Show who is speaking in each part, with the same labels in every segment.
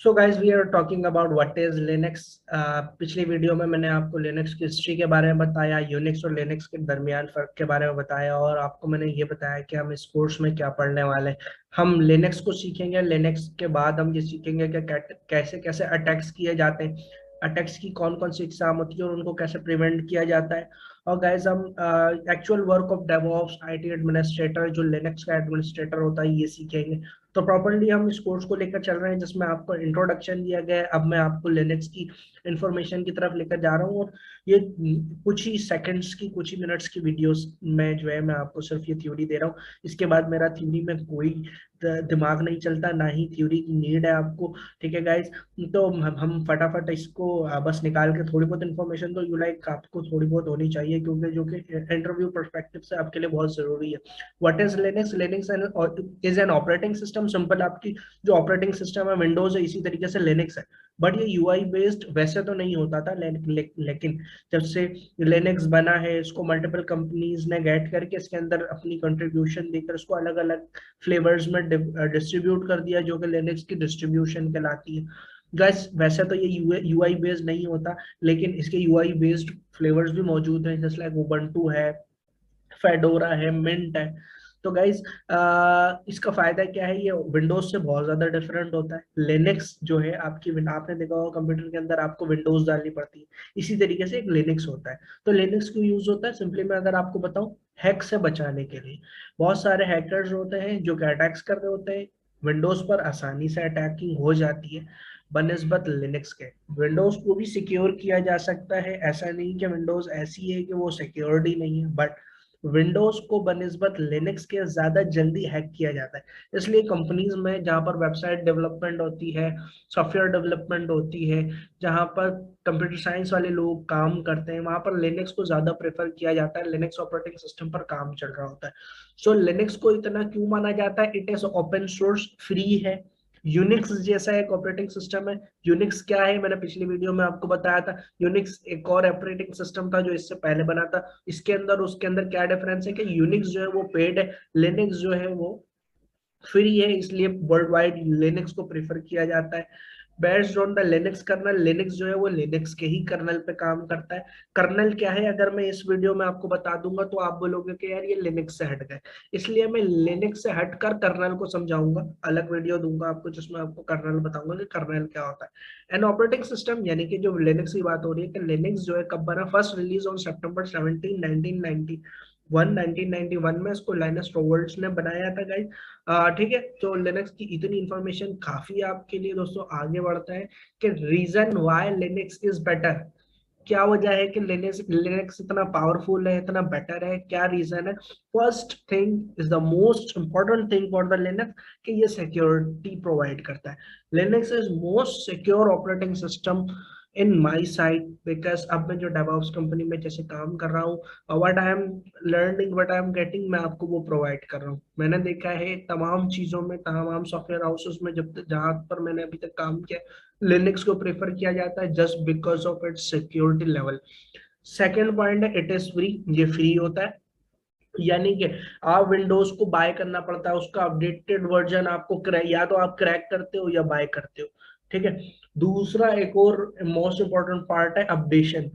Speaker 1: So guys we are talking about what is Linux. पिछली video में मैंने आपको लिनक्स की हिस्ट्री के बारे में बताया, यूनिक्स और लिनक्स के दरमियान फर्क के बारे में बताया, और आपको मैंने ये बताया कि हम इस कोर्स में क्या पढ़ने वाले हैं। हम लिनक्स को सीखेंगे, लिनक्स के बाद हम ये सीखेंगे कि कैसे कैसे अटैक्स किए जाते हैं, अटैक्स की कौन कौन सी इकसाम होती है और उनको कैसे प्रिवेंट किया जाता है। और गाइज हम actual work of DevOps, IT administrator, जो लिनक्स का एडमिनिस्ट्रेटर होता है, ये सीखेंगे। तो प्रॉपरली हम इस कोर्स को लेकर चल रहे हैं जिसमें आपको इंट्रोडक्शन दिया गया है। अब मैं आपको लिनक्स की इंफॉर्मेशन की तरफ लेकर जा रहा हूँ, और ये कुछ ही सेकंड्स की, कुछ ही मिनट्स की वीडियोस में जो है मैं आपको सिर्फ ये थ्योरी दे रहा हूँ। इसके बाद मेरा थ्योरी में कोई दिमाग नहीं चलता, ना ही थ्योरी की नीड है आपको। ठीक है गाइज, तो हम फटाफट इसको बस निकाल के थोड़ी बहुत इन्फॉर्मेशन तो यू लाइक आपको थोड़ी बहुत होनी चाहिए, क्योंकि जो कि इंटरव्यू परस्पेक्टिव से आपके लिए बहुत जरूरी है। What is Linux? Linux is an operating system. Simple, आपकी जो ऑपरेटिंग सिस्टम है विंडोज है, इसी तरीके से लिनक्स है। बट ये यूआई बेस्ड वैसे तो नहीं होता था, लेकिन जब से लिनक्स बना है, इसको मल्टीपल कंपनीज ने गेट करके इसके अंदर अपनी कंट्रीब्यूशन देकर इसको अलग अलग फ्लेवर्स में डिस्ट्रीब्यूट कर दिया, जो कि लिनक्स की डिस्ट्रीब्यूशन कहलाती है। गैस वैसे तो ये यूआई बेस्ड नहीं होता, लेकिन इसके यूआई बेस्ड फ्लेवर्स भी मौजूद हैं, जैसे लाइक उबंटू है, फेडोरा है, मिंट है। तो गाइज इसका फायदा क्या है, ये विंडोज से बहुत ज्यादा डिफरेंट होता है। लिनक्स जो है आपकी, आपने देखा होगा कंप्यूटर के अंदर आपको विंडोज डालनी पड़ती है, इसी तरीके से एक लिनक्स होता है। तो लिनक्स क्यों यूज होता है? सिंपली मैं अगर आपको बताऊं, हैक से बचाने के लिए। बहुत सारे हैकर्स होते हैं जो कि अटैक्स कर रहे होते हैं, विंडोज पर आसानी से अटैकिंग हो जाती है बनस्बत लिनक्स के। विंडोज को भी सिक्योर किया जा सकता है, ऐसा नहीं कि विंडोज ऐसी है कि वो सिक्योर्ड ही नहीं है, बट विंडोज को बनस्बत लिनक्स के ज्यादा जल्दी हैक किया जाता है। इसलिए कंपनीज में जहां पर वेबसाइट डेवलपमेंट होती है, सॉफ्टवेयर डेवलपमेंट होती है, जहां पर कंप्यूटर साइंस वाले लोग काम करते हैं, वहां पर लिनक्स को ज्यादा प्रेफर किया जाता है। लिनक्स ऑपरेटिंग सिस्टम पर काम चल रहा होता है। सो लिनक्स को इतना क्यों माना जाता है? It is open source, free है। यूनिक्स जैसा एक ऑपरेटिंग सिस्टम है। यूनिक्स क्या है, मैंने पिछली वीडियो में आपको बताया था। यूनिक्स एक और ऑपरेटिंग सिस्टम था जो इससे पहले बना था। इसके अंदर उसके अंदर क्या डिफरेंस है कि यूनिक्स जो है वो पेड है, लिनक्स जो है वो फ्री है, इसलिए वर्ल्ड वाइड लिनक्स को प्रेफर किया जाता है। Based on the Linux kernel, Linux जो है वो लिनक्स के ही कर्नल पे काम करता है। कर्नल क्या है, अगर मैं इस वीडियो में आपको बता दूंगा तो आप बोलोगे कि यार ये लिनक्स से हट गए, इसलिए मैं लिनक्स से हटकर कर्नल को समझाऊंगा। अलग वीडियो दूंगा आपको जिसमें आपको कर्नल बताऊंगा कि कर्नल क्या होता है। एन ऑपरेटिंग सिस्टम, यानी कि जो लिनक्स की बात हो रही है कि लिनक्स जो है कब बना, फर्स्ट रिलीज ऑन सितंबर 17 1991 में इसको लाइनस टॉर्वाल्ड्स ने बनाया था गाइस। ठीक है, तो लिनक्स की इतनी इंफॉर्मेशन काफी है आपके लिए दोस्तों। आगे बढ़ता है कि reason why Linux is better. क्या वजह है कि लिनक्स लिनक्स इतना पावरफुल है, इतना बेटर है? क्या रीजन है? First thing is the most important thing for the Linux, कि ये सिक्योरिटी प्रोवाइड करता है। Linux is most secure operating system in my side, because अब मैं जो डेवऑप्स कंपनी में जैसे काम कर रहा हूँ, what I am learning, what I am getting, मैं आपको वो प्रोवाइड कर रहा हूँ। मैंने देखा है तमाम चीजों में, तमाम सॉफ्टवेयर हाउसेस में, जब जहां पर मैंने अभी तक काम किया, लिनक्स को प्रेफर किया जाता है just because of its security level. Second point है, इट इज फ्री। ये फ्री होता है, यानी कि आप विंडोज को बाय करना पड़ता है, उसका अपडेटेड वर्जन आपको या तो आप क्रैक करते हो या बाय करते हो। ठीक है। दूसरा एक और मोस्ट इंपॉर्टेंट पार्ट है अपडेशन।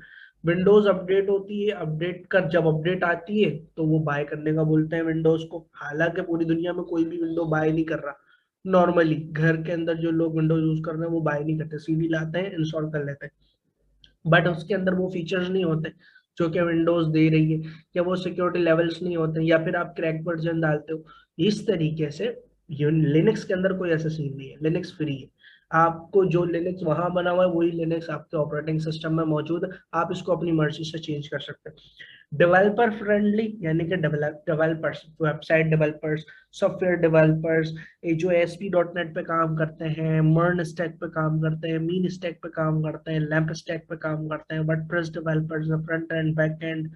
Speaker 1: विंडोज अपडेट होती है, अपडेट कर जब अपडेट आती है तो वो बाय करने का बोलते हैं विंडोज को। हालांकि पूरी दुनिया में कोई भी विंडो बाय नहीं कर रहा। नॉर्मली घर के अंदर जो लोग विंडोज यूज कर रहे हैं वो बाय नहीं करते, सीडी लाते हैं, इंस्टॉल कर लेते हैं, बट उसके अंदर वो फीचर्स नहीं होते जो कि विंडोज दे रही है, या वो सिक्योरिटी लेवल्स नहीं होते, या फिर आप क्रैक वर्जन डालते हो। इस तरीके से लिनक्स के अंदर कोई ऐसा सीन नहीं है, लिनक्स फ्री है। आपको जो लिनक्स वहां बना हुआ है वही लिनक्स आपके ऑपरेटिंग सिस्टम में मौजूद है, आप इसको अपनी मर्जी से चेंज कर सकते हैं। डेवलपर फ्रेंडली, यानी कि developers, website developers, software developers, जो ASP.NET पे काम करते हैं, मर्न स्टैक पे काम करते हैं, मीन स्टैक पे काम करते हैं, लैम्प स्टैक पे काम करते हैं, WordPress developers, front end back end,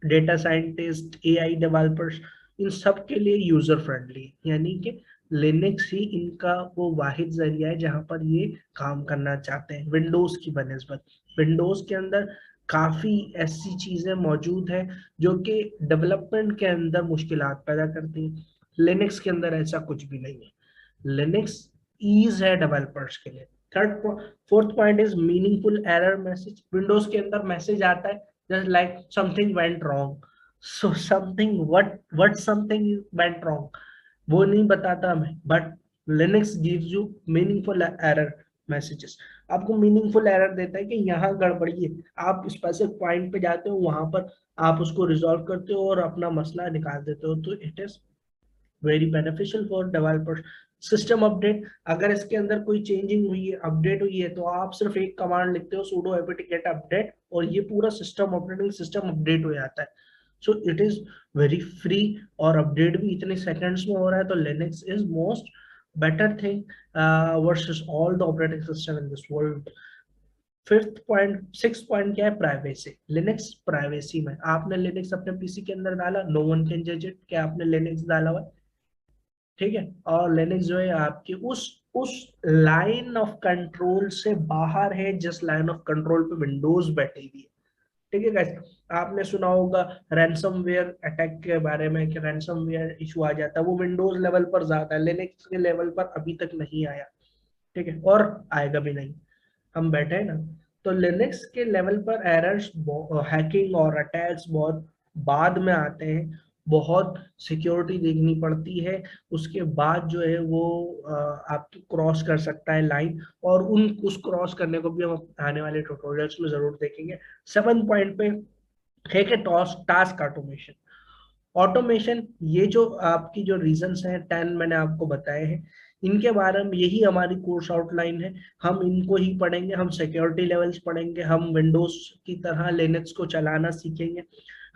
Speaker 1: data scientist, AI developers, इन सब के लिए यूजर फ्रेंडली, यानी कि लिनक्स ही इनका वो वाहिद जरिया है जहां पर ये काम करना चाहते हैं विंडोज की बनिस्बत। विंडोज के अंदर काफी ऐसी चीजें मौजूद है जो कि डेवलपमेंट के अंदर मुश्किलात पैदा करती हैं। लिनक्स के अंदर ऐसा कुछ भी नहीं है। लिनक्स ईज है डेवलपर्स के लिए। Third fourth point is meaningful error message. Windows के अंदर मैसेज आता है just like something went wrong, so something what something went wrong वो नहीं बताता हमें, but Linux gives you meaningful error messages. आपको मीनिंगफुल एरर देता है कि यहाँ गड़बड़ी है, आप स्पेसिफिक पॉइंट पे जाते हो, वहां पर आप उसको रिजॉल्व करते हो और अपना मसला निकाल देते हो। तो it is very beneficial for developers. System update, अगर इसके अंदर कोई चेंजिंग हुई है, अपडेट हुई है, तो आप सिर्फ एक कमांड लिखते हो sudo apt get update और ये पूरा सिस्टम ऑपरेटिंग सिस्टम अपडेट हो जाता है। So it is very free और अपडेट भी इतने सेकंड्स में हो रहा है। तो Linux is most better thing versus all the operating system in this world. Fifth point, six point क्या है? प्राइवेसी। लिनक्स प्राइवेसी में, आपने लिनक्स अपने पीसी के अंदर डाला, नो वन कैन जज इट कि आपने लिनक्स डाला हुआ है, ठीक है। और लिनक्स जो है आपकी उस लाइन ऑफ कंट्रोल से बाहर है जिस लाइन ऑफ कंट्रोल पे विंडोज बैठी हुई है, ठीक है गाइस। आपने सुना होगा रैंसमवेयर अटैक के बारे में कि रैंसमवेयर इशू आ जाता है, वो विंडोज लेवल पर ज्यादा है, लिनक्स के लेवल पर अभी तक नहीं आया, ठीक है, और आएगा भी नहीं। हम बैठे हैं ना। तो लिनक्स के लेवल पर एरर्स, हैकिंग और अटैक्स बहुत बाद में आते हैं, बहुत सिक्योरिटी देखनी पड़ती है, उसके बाद जो है वो आपकी क्रॉस कर सकता है लाइन, और उस क्रॉस करने को भी हम आने वाले ट्यूटोरियल्स में जरूर देखेंगे। 7 पॉइंट पे है कि टास्क ऑटोमेशन। ऑटोमेशन, ये जो आपकी जो रीजंस हैं 10 मैंने आपको बताए हैं, इनके बारे में यही हमारी कोर्स आउटलाइन है। हम इनको ही पढ़ेंगे, हम सिक्योरिटी लेवल्स पढ़ेंगे, हम विंडोज की तरह लिनक्स को चलाना सीखेंगे,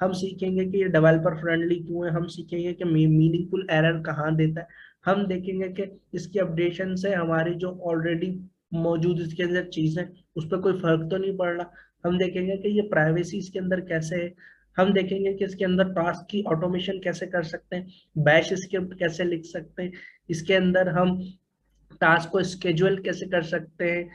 Speaker 1: हम सीखेंगे कि ये डेवलपर फ्रेंडली क्यों है, हम सीखेंगे कि मीनिंगफुल एरर कहाँ देता है, हम देखेंगे कि इसकी अपडेशन से हमारी जो ऑलरेडी मौजूद इसके अंदर चीजें उस पर कोई फर्क तो नहीं पड़ रहा, हम देखेंगे कि ये प्राइवेसी इसके अंदर कैसे है, हम देखेंगे कि इसके अंदर टास्क की ऑटोमेशन कैसे कर सकते हैं, बैश स्क्रिप्ट कैसे लिख सकते हैं, इसके अंदर हम टास्क को स्केड्यूल कैसे कर सकते हैं,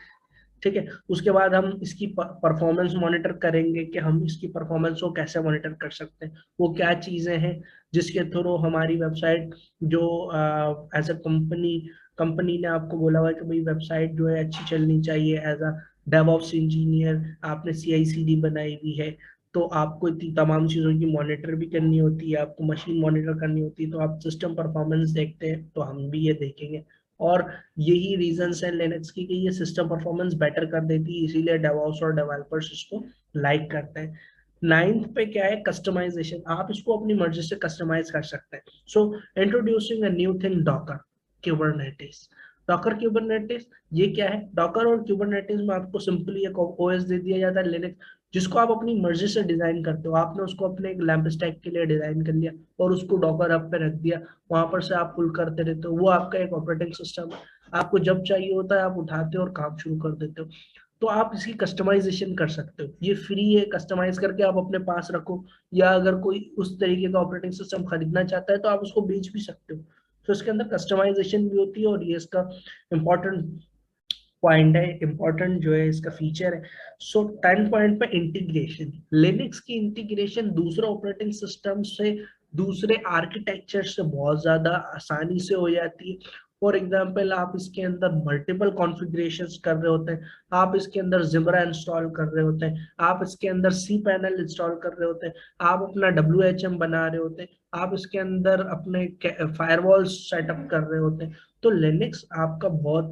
Speaker 1: ठीक है। उसके बाद हम इसकी परफॉर्मेंस मॉनिटर करेंगे कि हम इसकी परफॉर्मेंस को कैसे मॉनिटर कर सकते हैं, वो क्या चीजें हैं जिसके थ्रू हमारी वेबसाइट जो एज अ कंपनी ने आपको बोला हुआ है कि भाई वेबसाइट जो है अच्छी चलनी चाहिए। एज अ डेवऑप्स इंजीनियर आपने CI/CD बनाई हुई है, तो आपको इतनी तमाम चीज़ों की मॉनिटर भी करनी होती है, आपको मशीन मॉनिटर करनी होती है, तो आप सिस्टम परफॉर्मेंस देखते हैं, तो हम भी ये देखेंगे। और यही रीजंस है लिनक्स की कि ये सिस्टम परफॉर्मेंस बेटर कर देती है, इसीलिए डेवऑप्स और डेवलपर्स इसको लाइक करते हैं। नाइन्थ पे क्या है? कस्टमाइजेशन। आप इसको अपनी मर्जी से कस्टमाइज कर सकते हैं। सो introducing a new thing, Docker Kubernetes. Docker Kubernetes ये क्या है? डॉकर और क्यूबरनेटिस में आपको सिंपली एक ओएस दे दिया जाता है लिनक्स, जिसको आप अपनी मर्जी से डिजाइन करते हो। आपने उसको अपने एक लैंप स्टैक के लिए डिजाइन कर लिया और उसको डॉकर हब पे रख दिया, वहां पर से आप पुल करते रहते हो, वो आपका एक ऑपरेटिंग सिस्टम है। आपको जब चाहिए होता है आप उठाते हो और काम शुरू कर देते हो। तो आप इसकी कस्टमाइजेशन कर सकते हो, ये फ्री है, कस्टमाइज करके आप अपने पास रखो, या अगर कोई उस तरीके का ऑपरेटिंग सिस्टम खरीदना चाहता है तो आप उसको बेच भी सकते हो। तो इसके अंदर कस्टमाइजेशन भी होती है, और ये इसका इम्पोर्टेंट पॉइंट है, इंपॉर्टेंट जो है इसका फीचर है। सो 10 पॉइंट पे इंटीग्रेशन। लिनक्स की इंटीग्रेशन दूसरे ऑपरेटिंग सिस्टम से, दूसरे आर्किटेक्चर से बहुत ज्यादा आसानी से हो जाती है। फॉर एग्जाम्पल, आप इसके अंदर मल्टीपल कॉन्फ़िगरेशंस कर रहे होते हैं, आप इसके अंदर जिब्रा इंस्टॉल कर रहे होते हैं, आप इसके अंदर cPanel इंस्टॉल कर रहे होते हैं, आप अपना WHM बना रहे होते हैं, आप इसके अंदर अपने फायरवॉल सेटअप कर रहे होते हैं। तो लिनक्स आपका बहुत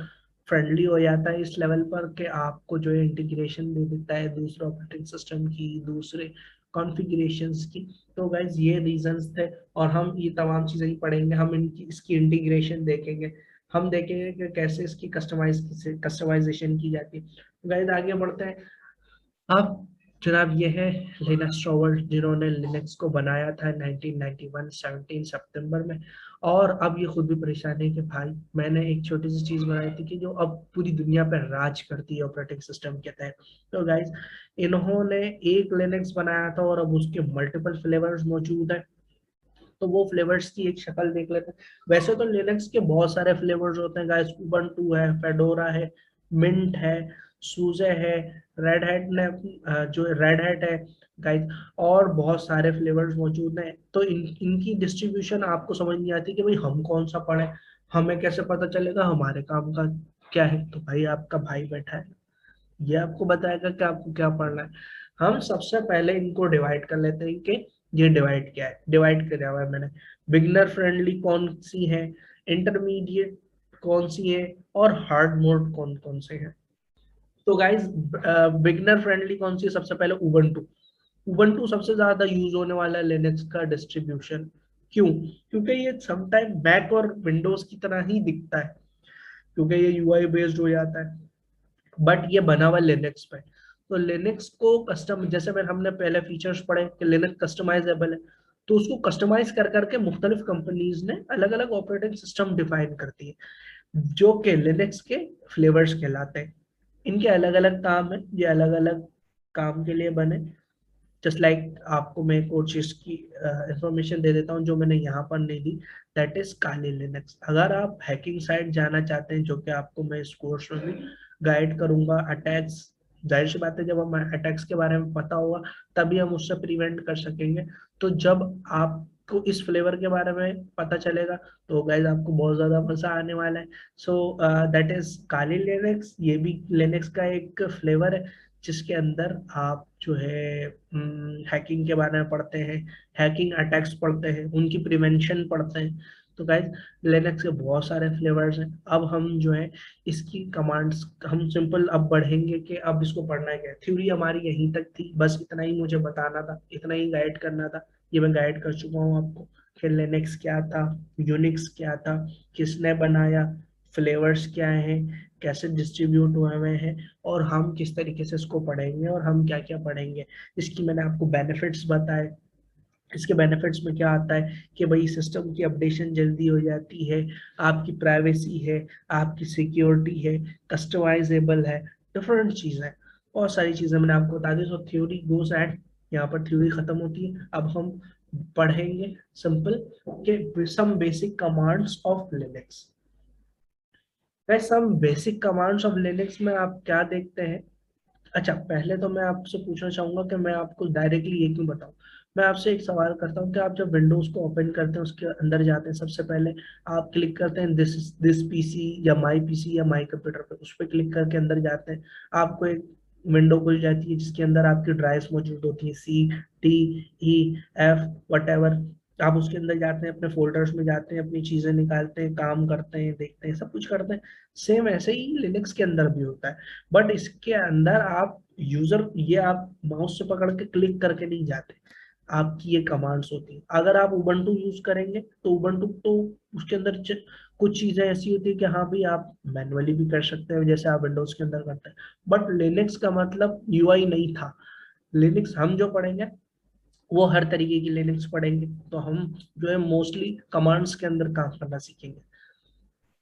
Speaker 1: फ्रेंडली हो जाता है इस लेवल पर कि आपको जो है इंटीग्रेशन दे देता है दूसरे ऑपरेटिंग सिस्टम की, दूसरे कॉन्फ़िगरेशंस की। तो गाइज ये रीजंस थे, और हम ये तमाम चीजें ही पढ़ेंगे, हम इनकी इसकी इंटीग्रेशन देखेंगे, हम देखेंगे कि कैसे इसकी कस्टमाइजेशन की जाती है। गाइज आगे बढ़ते हैं। अब जनाब ये है लिनक्स टॉवर्ल्ड, जिन्होंने लिनक्स को बनाया था 1991 17 सितंबर में। और अब ये खुद भी परेशान है कि भाई मैंने एक छोटी सी चीज बनाई थी कि जो अब पूरी दुनिया पर राज करती है ऑपरेटिंग सिस्टम के तहत। तो गाइज इन्होंने एक लिनक्स बनाया था और अब उसके मल्टीपल फ्लेवर्स मौजूद है। तो वो फ्लेवर्स की एक शक्ल देख लेते हैं। वैसे तो लिनक्स के बहुत सारे फ्लेवर्स होते हैं गाइस, उबंटू है, फेडोरा है, मिंट है, सूजे है, रेड हैट ने जो रेड हैट है गाइस, और बहुत सारे फ्लेवर्स मौजूद हैं। तो इनकी डिस्ट्रीब्यूशन आपको समझ नहीं आती कि भाई हम कौन सा पढ़े, हमें कैसे पता चलेगा हमारे काम का क्या है? तो भाई आपका भाई बैठा है, ये आपको बताएगा कि आपको क्या पढ़ना है। हम सबसे पहले इनको डिवाइड कर लेते हैं कि ये डिवाइड क्या है। डिवाइड किया हुआ है मैंने, बिगनर फ्रेंडली कौन सी है, इंटरमीडिएट कौन सी है, और हार्ड मोड कौन कौन से हैं। तो गाइस, बिगनर फ्रेंडली कौन सी है? सबसे पहले उबंटू। उबंटू सबसे ज्यादा यूज होने वाला है लिनक्स का डिस्ट्रीब्यूशन। क्यों? क्योंकि ये समटाइम मैक और विंडोज की तरह ही दिखता है, क्योंकि ये यूआई बेस्ड हो जाता है, बट ये बना हुआ लिनक्स पे। तो लिनक्स को कस्टम, जैसे मैं हमने पहले फीचर्स पढ़े कि लिनक्स कस्टमाइजेबल है, तो उसको कस्टमाइज कर करके मुख्तलिफ कंपनीज ने अलग अलग ऑपरेटिंग सिस्टम डिफाइन करती है, जो कि लिनक्स के फ्लेवर्स कहलाते हैं। इनके अलग अलग काम है, ये अलग अलग काम के लिए बने। जस्ट लाइक आपको मैं एक और चीज की इंफॉर्मेशन दे देता हूँ जो मैंने यहाँ पर नहीं दी, दैट इज काली लिनक्स। अगर आप हैकिंग साइट जाना चाहते हैं, जो कि आपको मैं इस कोर्स में भी गाइड करूंगा, अटैक्स, जाहिर सी बात है जब हमें अटैक्स के बारे में पता होगा तभी हम उससे प्रिवेंट कर सकेंगे। तो जब आपको इस फ्लेवर के बारे में पता चलेगा तो गाइज आपको बहुत ज्यादा मजा आने वाला है। So that is Kali Linux. ये भी लिनक्स का एक फ्लेवर है जिसके अंदर आप जो है हैकिंग के बारे में पढ़ते हैं, हैकिंग अटैक्स पढ़ते हैं, उनकी प्रिवेंशन पढ़ते हैं। तो गाइज, लिनक्स के बहुत सारे फ्लेवर्स हैं। अब हम जो है इसकी कमांड्स, हम सिंपल अब बढ़ेंगे कि अब इसको पढ़ना है क्या। थ्योरी हमारी यहीं तक थी, बस इतना ही मुझे बताना था, इतना ही गाइड करना था। ये मैं गाइड कर चुका हूँ आपको कि लिनक्स क्या था, यूनिक्स क्या था, किसने बनाया, फ्लेवर्स क्या हैं, कैसे डिस्ट्रीब्यूट हुए हुए हैं, और हम किस तरीके से इसको पढ़ेंगे और हम क्या क्या पढ़ेंगे। इसकी मैंने आपको बेनिफिट्स बताए। इसके बेनिफिट्स में क्या आता है कि भाई सिस्टम की अपडेशन जल्दी हो जाती है, आपकी प्राइवेसी है, आपकी सिक्योरिटी है, कस्टमाइजेबल है, डिफरेंट चीजें, बहुत सारी चीजें मैंने आपको बता दी। सो थ्योरी गोस एट, यहाँ पर थ्योरी खत्म होती है। अब हम पढ़ेंगे सिंपल के some basic commands of Linux. Some basic commands of Linux में आप क्या देखते हैं? अच्छा, पहले तो मैं आपसे पूछना चाहूंगा कि मैं आपको डायरेक्टली ये क्यों बताऊं। मैं आपसे एक सवाल करता हूँ कि आप जब विंडोज को ओपन करते हैं, उसके अंदर जाते हैं, सबसे पहले आप क्लिक करते हैं दिस पीसी या माई पीसी या माई कंप्यूटर पे, उस पर क्लिक करके अंदर जाते हैं, आपको एक विंडो खुल जाती है जिसके अंदर आपकी ड्राइव्स मौजूद होती है, C, D, E, F, what ever. आप उसके अंदर जाते हैं, अपने फोल्डर्स में जाते हैं, अपनी चीजें निकालते हैं, काम करते हैं, देखते हैं, सब कुछ करते हैं। सेम ऐसे ही लिनक्स के अंदर भी होता है, बट इसके अंदर आप यूजर, ये आप माउस से पकड़ के क्लिक करके नहीं जाते, आपकी ये कमांड्स होती है। अगर आप उबंटू यूज करेंगे तो उबंटू तो उसके अंदर कुछ चीजें ऐसी होती है कि हाँ भी आप मैनुअली भी कर सकते हैं जैसे आप विंडोज के अंदर करते हैं, बट लिनक्स का मतलब यूआई नहीं था। लिनक्स हम जो पढ़ेंगे वो हर तरीके की लिनक्स पढ़ेंगे, तो हम जो है मोस्टली कमांड्स के अंदर काम करना सीखेंगे।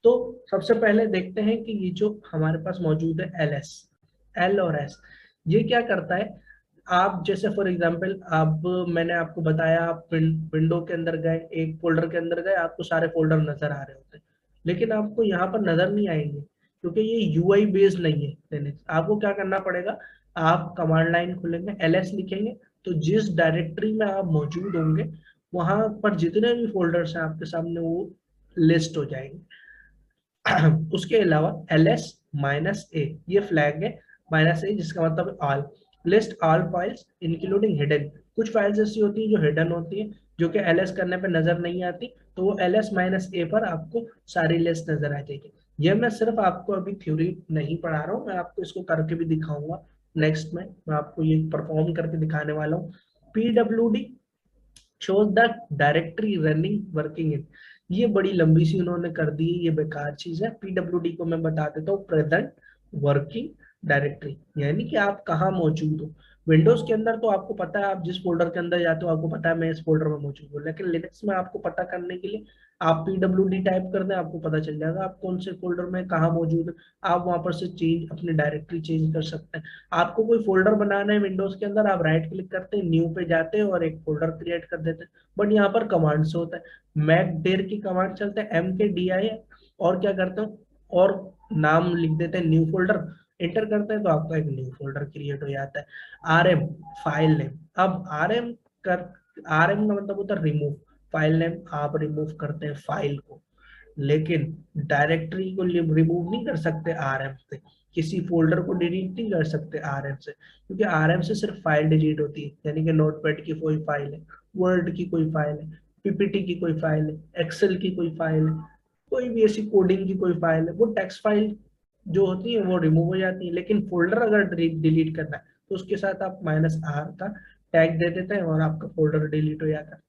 Speaker 1: तो सबसे पहले देखते हैं कि ये जो हमारे पास मौजूद है एल एस, एल और एस, ये क्या करता है। आप जैसे फॉर एग्जांपल, अब मैंने आपको बताया, आप विंडो के अंदर गए, एक फोल्डर के अंदर गए, आपको सारे फोल्डर नजर आ रहे होते हैं, लेकिन आपको यहाँ पर नजर नहीं आएंगे क्योंकि ये यूआई बेस्ड नहीं है लिनक्स। आपको क्या करना पड़ेगा, आप कमांड लाइन खोलेंगे, एल एस लिखेंगे, तो जिस डायरेक्टरी में आप मौजूद होंगे वहां पर जितने भी फोल्डर्स हैं आपके सामने वो लिस्ट हो जाएंगे। उसके अलावा ls-a, ये फ्लैग है, -a जिसका मतलब all, list all files including hidden. कुछ फाइल्स ऐसी होती है जो हिडन होती है, जो कि ls करने पे नजर नहीं आती, तो वो ls-a पर आपको सारी लिस्ट नजर आ जाएगी। ये मैं सिर्फ आपको अभी थ्योरी नहीं पढ़ा रहा हूँ, मैं आपको इसको करके भी दिखाऊंगा। नेक्स्ट में मैं आपको ये परफॉर्म करके दिखाने वाला हूँ। pwd shows the directory running working in, ये बड़ी लंबी सी उन्होंने कर दी है, ये बेकार चीज है। पीडब्ल्यूडी को मैं बता देता हूँ, प्रेजेंट वर्किंग डायरेक्टरी, यानी कि आप कहाँ मौजूद हो। विंडोज के अंदर तो आपको पता है, आप जिस फोल्डर के अंदर जाते हो आपको पता है मैं इस फोल्डर में मौजूद हूँ, लेकिन लिनक्स में आपको पता करने के लिए आप पीडब्ल्यूडी टाइप कर दें, आपको पता चल जाएगा आप कौन से फोल्डर में कहाँ मौजूद है। आप वहां पर से चेंज, अपनी डायरेक्टरी चेंज कर सकते हैं। आपको कोई फोल्डर बनाना है विंडोज के अंदर, आप राइट क्लिक करते हैं, न्यू पे जाते हैं और एक फोल्डर क्रिएट कर देते हैं, बट यहाँ पर कमांड से होता है। मैक डेर की कमांड चलते हैं, MKDI, और क्या करते हैं, और नाम लिख देते हैं न्यू फोल्डर, एंटर करते हैं तो आपका एक न्यू फोल्डर क्रिएट हो जाता है। RM, file name. अब आरएम का मतलब होता है रिमूव, फाइल नेम आप रिमूव करते हैं फाइल को। लेकिन डायरेक्टरी को रिमूव नहीं कर सकते आरएम से, किसी फोल्डर को डिलीट नहीं कर सकते आरएम से, क्योंकि आरएम से सिर्फ फाइल डिलीट होती है, यानी कि नोटपैड की कोई फाइल है, वर्ड की कोई फाइल है, पीपीटी की कोई फाइल है, एक्सेल की कोई फाइल है, कोई भी ऐसी कोडिंग की कोई फाइल है, वो टेक्स्ट फाइल जो होती है वो रिमूव हो जाती है। लेकिन फोल्डर अगर डिलीट करना है तो उसके साथ आप -r का टैग दे देते हैं और आपका फोल्डर डिलीट हो जाता है।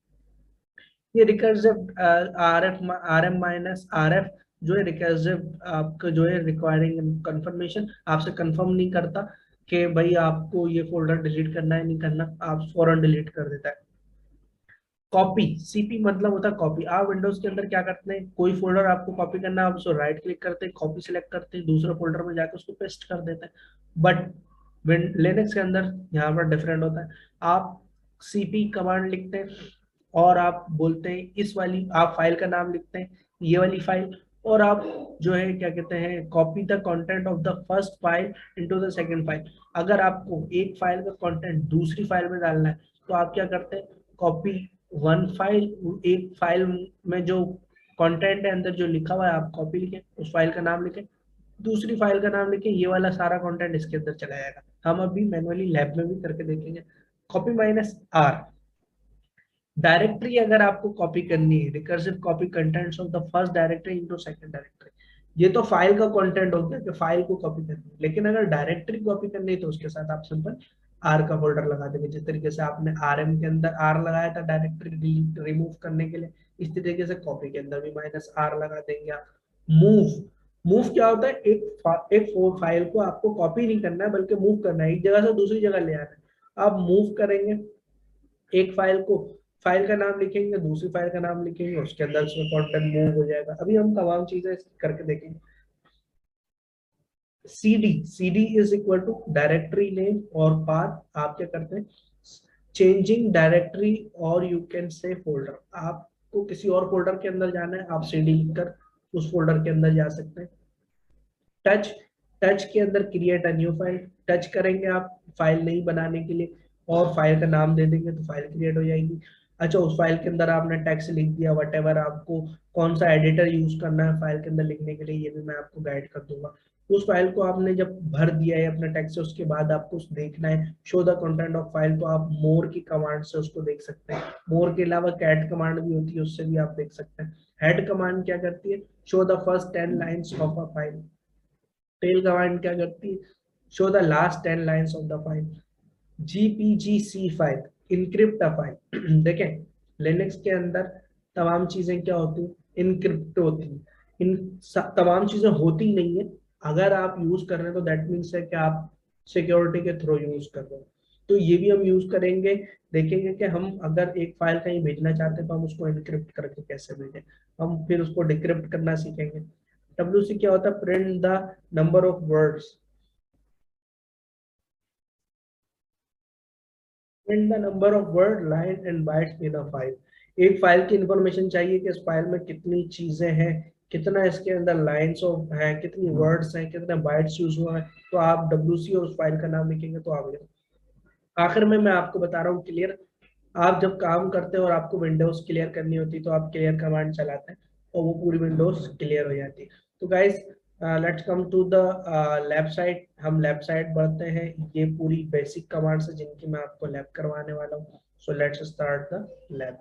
Speaker 1: ये recursive R M minus R F जो है रिकर्सिव आपका जो है रिक्वायरिंग कंफर्मेशन, आपसे कंफर्म नहीं करता कि भाई आपको ये फोल्डर डिलीट करना है नहीं करना, आप फौरन डिलीट कर देता है। कॉपी, सीपी मतलब होता है कॉपी। आप विंडोज के अंदर क्या करते हैं, कोई फोल्डर आपको कॉपी करना है, आप उसको राइट क्लिक करते हैं, कॉपी सिलेक्ट करते हैं, दूसरे फोल्डर में जाकर उसको पेस्ट कर देते हैं। बट लिनक्स के अंदर यहाँ पर डिफरेंट होता है। आप सीपी कमांड लिखते हैं और आप बोलते हैं इस वाली, आप फाइल का नाम लिखते हैं ये वाली फाइल, और आप जो है क्या कहते हैं copy the content of the first file into the second file. अगर आपको एक फाइल का कंटेंट दूसरी फाइल में डालना है तो आप क्या करते हैं, कॉपी वन फाइल, एक फाइल में जो कंटेंट है अंदर जो लिखा हुआ है आप कॉपी लिखें, उस फाइल का नाम लिखें, दूसरी फाइल का नाम लिखें, ये वाला सारा कंटेंट इसके अंदर चला जाएगा। हम अभी मैनुअली लैब में भी करके देखेंगे। कॉपी -r, डायरेक्टरी अगर आपको कॉपी करनी है, recursive copy contents of the first directory into second directory, ये तो फाइल का कंटेंट हो गया कि फाइल को कॉपी करनी है। लेकिन अगर डायरेक्टरी कॉपी करनी है तो उसके साथ आप सिंपल आर का फोल्डर लगा देंगे। जिस तरीके से आपने आरएम के अंदर आर लगाया था डायरेक्टरी डिलीट रिमूव करने के लिए, इस तरीके से कॉपी के अंदर भी -r लगा देंगे आप। मूव, मूव क्या होता है, एक फाइल को आपको कॉपी नहीं करना है बल्कि मूव करना है, एक जगह से दूसरी जगह ले आना है। आप मूव करेंगे एक फाइल को, फाइल का नाम लिखेंगे, दूसरी फाइल का नाम लिखेंगे, उसके अंदर उसमें कंटेंट मूव हो जाएगा। अभी हम तमाम चीजें करके देखेंगे। CD is equal to directory name और पाथ। आप क्या करते हैं, चेंजिंग डायरेक्टरी और यू कैन से फोल्डर, आपको किसी और फोल्डर के अंदर जाना है, आप सीडी लिखकर उस फोल्डर के अंदर जा सकते हैं। टच, टच के अंदर create a new file, touch करेंगे आप फाइल नहीं बनाने के लिए और फाइल का नाम दे देंगे तो फाइल क्रिएट हो जाएगी। अच्छा, उस फाइल के अंदर आपने टेक्स्ट लिख दिया, वट एवर आपको कौन सा एडिटर यूज करना है फाइल के अंदर लिखने के लिए, ये भी मैं आपको गाइड कर दूंगा। उस फाइल को आपने जब भर दिया है अपने टेक्स्ट से, उसके बाद आपको देखना है show the content of file, तो आप मोर की कमांड से उसको देख सकते हैं। मोर के अलावा कैट कमांड भी होती है, उससे भी आप देख सकते हैं। हेड कमांड क्या करती है, show the first 10 lines of a file. Tail command क्या करती है, show the last 10 lines of the file. GPGC file, encrypt a file. देखें, लिनक्स के अंदर तमाम चीजें क्या होती हैं, इनक्रिप्ट होती हैं। इन तमाम चीजें होती नहीं है, अगर आप यूज कर रहे हैं तो दैट मीन्स है कि आप सिक्योरिटी के थ्रू यूज कर रहे हो। तो ये भी हम यूज करेंगे, देखेंगे कि हम अगर एक फाइल कहीं भेजना चाहते हैं तो हम उसको इनक्रिप्ट करके कैसे भेजें। हम फिर उसको डिक्रिप्ट करना सीखेंगे। WC क्या होता है, print the number of words, print the number of word line and bytes in a file. एक फाइल की इंफॉर्मेशन चाहिए कि इस फाइल में कितनी चीजें हैं, कितना इसके अंदर लाइंस ऑफ है, कितनी वर्ड्स हैं, कितने बाइट्स यूज हुआ है, तो आप WC और उस फाइल का नाम लिखेंगे तो आप लिखेंगे। आखिर में मैं आपको बता रहा हूँ क्लियर, आप जब काम करते हैं और आपको विंडोज क्लियर करनी होती है तो आप क्लियर कमांड चलाते हैं और वो पूरी विंडोज क्लियर हो जाती है। तो guys, let's come to the lab side. हम लैब साइड बढ़ते हैं, ये पूरी बेसिक कमांड्स है जिनकी मैं आपको लैब करवाने वाला हूँ। So let's start the lab.